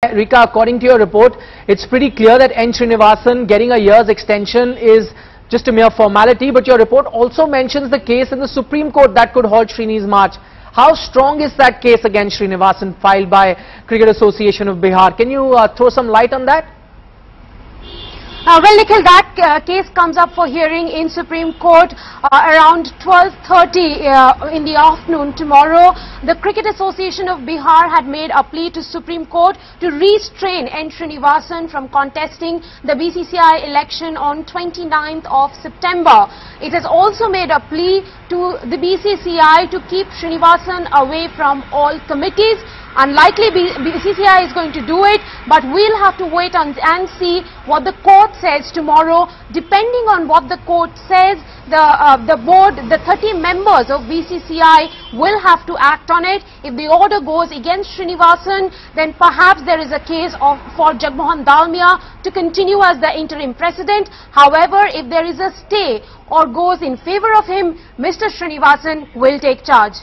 Rika, according to your report, it's pretty clear that N Srinivasan getting a year's extension is just a mere formality, but your report also mentions the case in the Supreme Court that could halt Srini's march. How strong is that case against Srinivasan filed by Cricket Association of Bihar? Can you throw some light on that? Well, Nikhil, that case comes up for hearing in Supreme Court around 12:30 in the afternoon tomorrow. The Cricket Association of Bihar had made a plea to Supreme Court to restrain N Srinivasan from contesting the BCCI election on 29th of September. It has also made a plea to the BCCI to keep Srinivasan away from all committees. Unlikely BCCI is going to do it, but we'll have to wait and see what the court says tomorrow. Depending on what the court says, the board, the 30 members of BCCI will have to act on it. If the order goes against Srinivasan, then perhaps there is a case for Jagmohan Dalmia to continue as the interim president. However, if there is a stay or goes in favor of him, Mr. Srinivasan will take charge.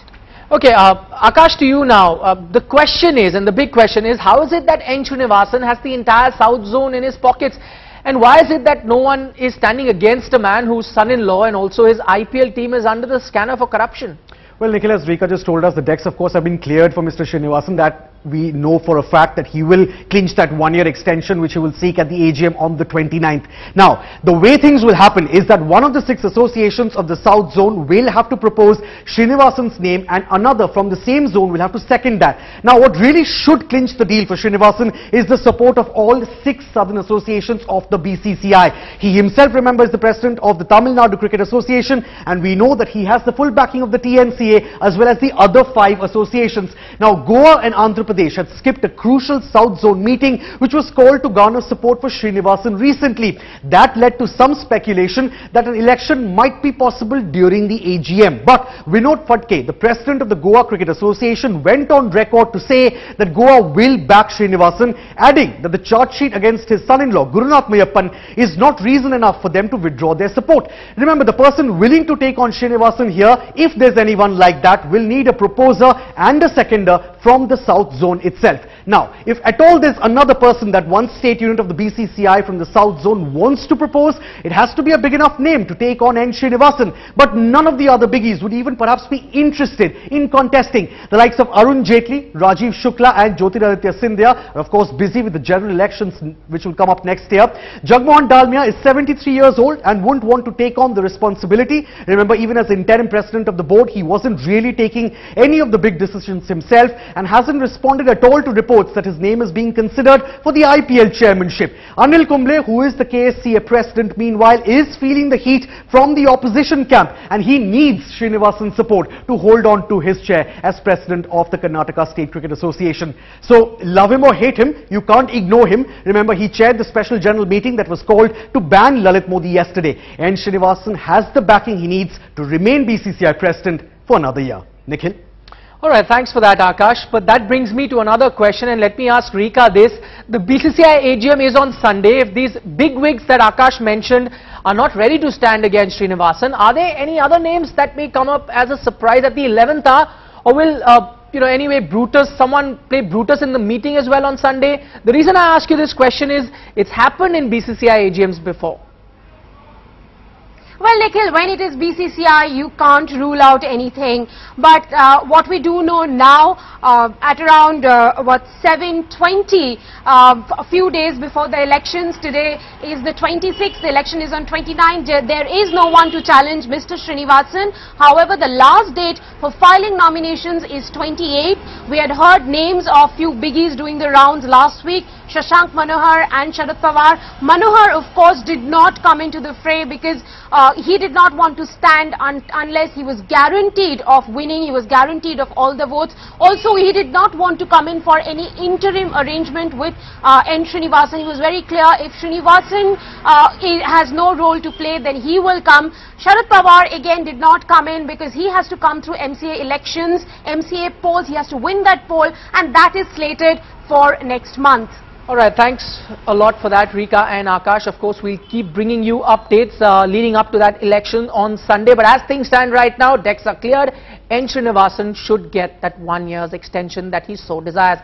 Okay, Akash, to you now. The question is, and the big question is, how is it that N Srinivasan has the entire South Zone in his pockets? And why is it that no one is standing against a man whose son-in-law and also his IPL team is under the scanner for corruption? Well, Nikhil, as Rika just told us, the decks, of course, have been cleared for Mr. Srinivasan. That we know for a fact that he will clinch that one-year extension which he will seek at the AGM on the 29th. Now, the way things will happen is that one of the 6 associations of the South Zone will have to propose Srinivasan's name and another from the same zone will have to second that. Now, what really should clinch the deal for Srinivasan is the support of all 6 southern associations of the BCCI. He himself, remember, is the president of the Tamil Nadu Cricket Association, and we know that he has the full backing of the TNCA as well as the other 5 associations. Now, Goa and Andhra Pradesh had skipped a crucial South Zone meeting which was called to garner support for Srinivasan recently. That led to some speculation that an election might be possible during the AGM. But Vinod Phadke, the president of the Goa Cricket Association, went on record to say that Goa will back Srinivasan, adding that the charge sheet against his son-in-law Gurunath Mayappan is not reason enough for them to withdraw their support. Remember, the person willing to take on Srinivasan here, if there's anyone like that, will need a proposer and a seconder from the South Zone itself. Now, if at all there's another person that one state unit of the BCCI from the South Zone wants to propose, it has to be a big enough name to take on N Srinivasan. But none of the other biggies would even perhaps be interested in contesting. The likes of Arun Jaitley, Rajiv Shukla and Jyotiraditya Scindia are of course busy with the general elections which will come up next year. Jagmohan Dalmia is 73 years old and wouldn't want to take on the responsibility. Remember, even as interim president of the board, he wasn't really taking any of the big decisions himself and hasn't responded at all to reports that his name is being considered for the IPL chairmanship. Anil Kumble, who is the KSCA president, meanwhile, is feeling the heat from the opposition camp, and he needs Srinivasan's support to hold on to his chair as president of the Karnataka State Cricket Association. So, love him or hate him, you can't ignore him. Remember, he chaired the special general meeting that was called to ban Lalit Modi yesterday. And Srinivasan has the backing he needs to remain BCCI president for another year. Nikhil? Alright, thanks for that, Akash. But that brings me to another question, and let me ask Rika this. The BCCI AGM is on Sunday. If these big wigs that Akash mentioned are not ready to stand against Srinivasan, are there any other names that may come up as a surprise at the 11th hour? Or will, anyway, someone play Brutus in the meeting as well on Sunday? The reason I ask you this question is, it's happened in BCCI AGMs before. Well, Nikhil, when it is BCCI, you can't rule out anything. But what we do know now, at around 7:20, a few days before the elections, today is the 26th, the election is on 29th. There is no one to challenge Mr. Srinivasan. However, the last date for filing nominations is 28th. We had heard names of few biggies doing the rounds last week, Shashank Manohar and Sharad Pawar. Manohar, of course, did not come into the fray because he did not want to stand unless he was guaranteed of winning, he was guaranteed of all the votes. Also, he did not want to come in for any interim arrangement with N Srinivasan. He was very clear, if Srinivasan has no role to play, then he will come. Sharad Pawar again did not come in because he has to come through MCA elections, MCA polls, he has to win that poll, and that is slated for next month. Alright, thanks a lot for that, Rika and Akash. Of course, we'll keep bringing you updates leading up to that election on Sunday. But as things stand right now, decks are cleared. N Srinivasan should get that 1 year's extension that he so desires.